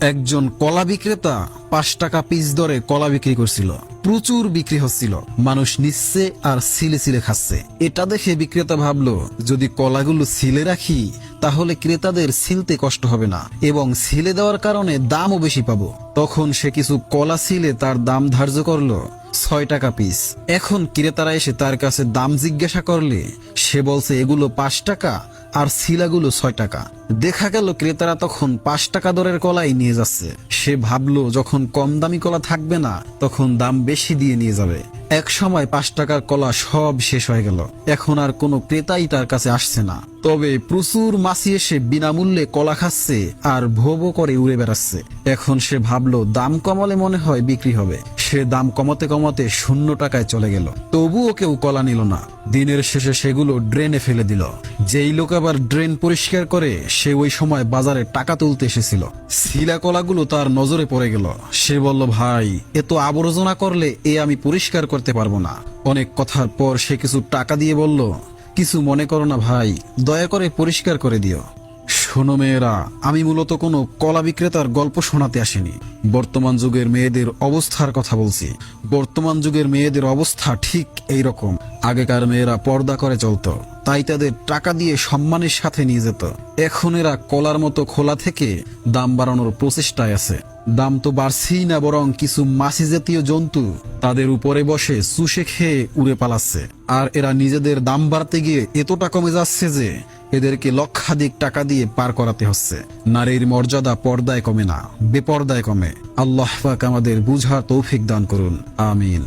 একজন কলা বিক্রেতা 5 টাকা পিস দরে কলা বিক্রি করছিল। প্রচুর বিক্রি হচ্ছিল, মানুষ নিচ্ছে আর ছিলে ছিলে খাচ্ছে। এটা দেখে বিক্রেতা ভাবলো, যদি কলাগুলো ছিলে রাখি তাহলে ক্রেতাদের ছিলতে কষ্ট হবে না এবং ছিলে দেওয়ার কারণে দামও বেশি পাবো। তখন সে কিছু কলা ছিলে তার দাম ধার্য করলো 6 টাকা পিস। এখন ক্রেতারা এসে তার কাছে দাম জিজ্ঞাসা করলে সে বলছে এগুলো 5 টাকা আর শিলাগুলো 6 টাকা। দেখা গেল ক্রেতারা তখন 5 টাকা দরের কলাই নিয়ে যাচ্ছে। সে ভাবলো যখন কম দামি কলা থাকবে না তখন দাম বেশি দিয়ে নিয়ে যাবে। এক সময় 5 টাকার কলা সব শেষ হয়ে গেল। এখন আর কোনো ক্রেতাই তার কাছে আসছে না। তবে প্রচুর মাছি এসে বিনামূল্যে কলা খাচ্ছে আর ভো ভো করে উড়ে বেড়াচ্ছে। এখন সে ভাবলো দাম কমালে মনে হয় বিক্রি হবে। সে দাম কমাতে কমাতে 0 টাকায় চলে গেল। তবুও কেউ কলা নিল না। দিনের শেষে সেগুলো ড্রেনে ফেলে দিল। যেই লোক আবার ড্রেন পরিষ্কার করে সে ওই সময় বাজারে টাকা তুলতে এসেছিল। শিলা কলাগুলো তার নজরে পড়ে গেল। সে বলল, ভাই, এত আবর্জনা করলে আমি পরিষ্কার করতে পারবো না। অনেক কথার পর সে কিছু টাকা দিয়ে বলল, কিছু মনে করো না ভাই, দয়া করে পরিষ্কার করে দিও। শোনো মেয়েরা, আমি মূলত কোনো কলা বিক্রেতার গল্প শোনাতে আসিনি। বর্তমান যুগের মেয়েদের অবস্থার কথা বলছি। বর্তমান যুগের মেয়েদের অবস্থা ঠিক এই রকম। আগেকার মেয়েরা পর্দা করে চলতো, তাই তাদের টাকা দিয়ে সম্মানের সাথে নিয়ে যেত। এখন এরা কলার মতো খোলা থেকে দাম বাড়ানোর প্রচেষ্টায় আছে। দাম তো বাড়ছেই না, বরং কিছু মাছি জাতীয় জন্তু তাদের উপরে বসে চুষে খেয়ে উড়ে পালাচ্ছে। আর এরা নিজেদের দাম বাড়তে গিয়ে এতটা কমে যাচ্ছে যে এদেরকে লক্ষাধিক টাকা দিয়ে পার করাতে হচ্ছে। নারীর মর্যাদা পর্দায় কমে না, বেপর্দায় কমে। আল্লাহ পাক আমাদের বুঝার তৌফিক দান করুন, আমিন।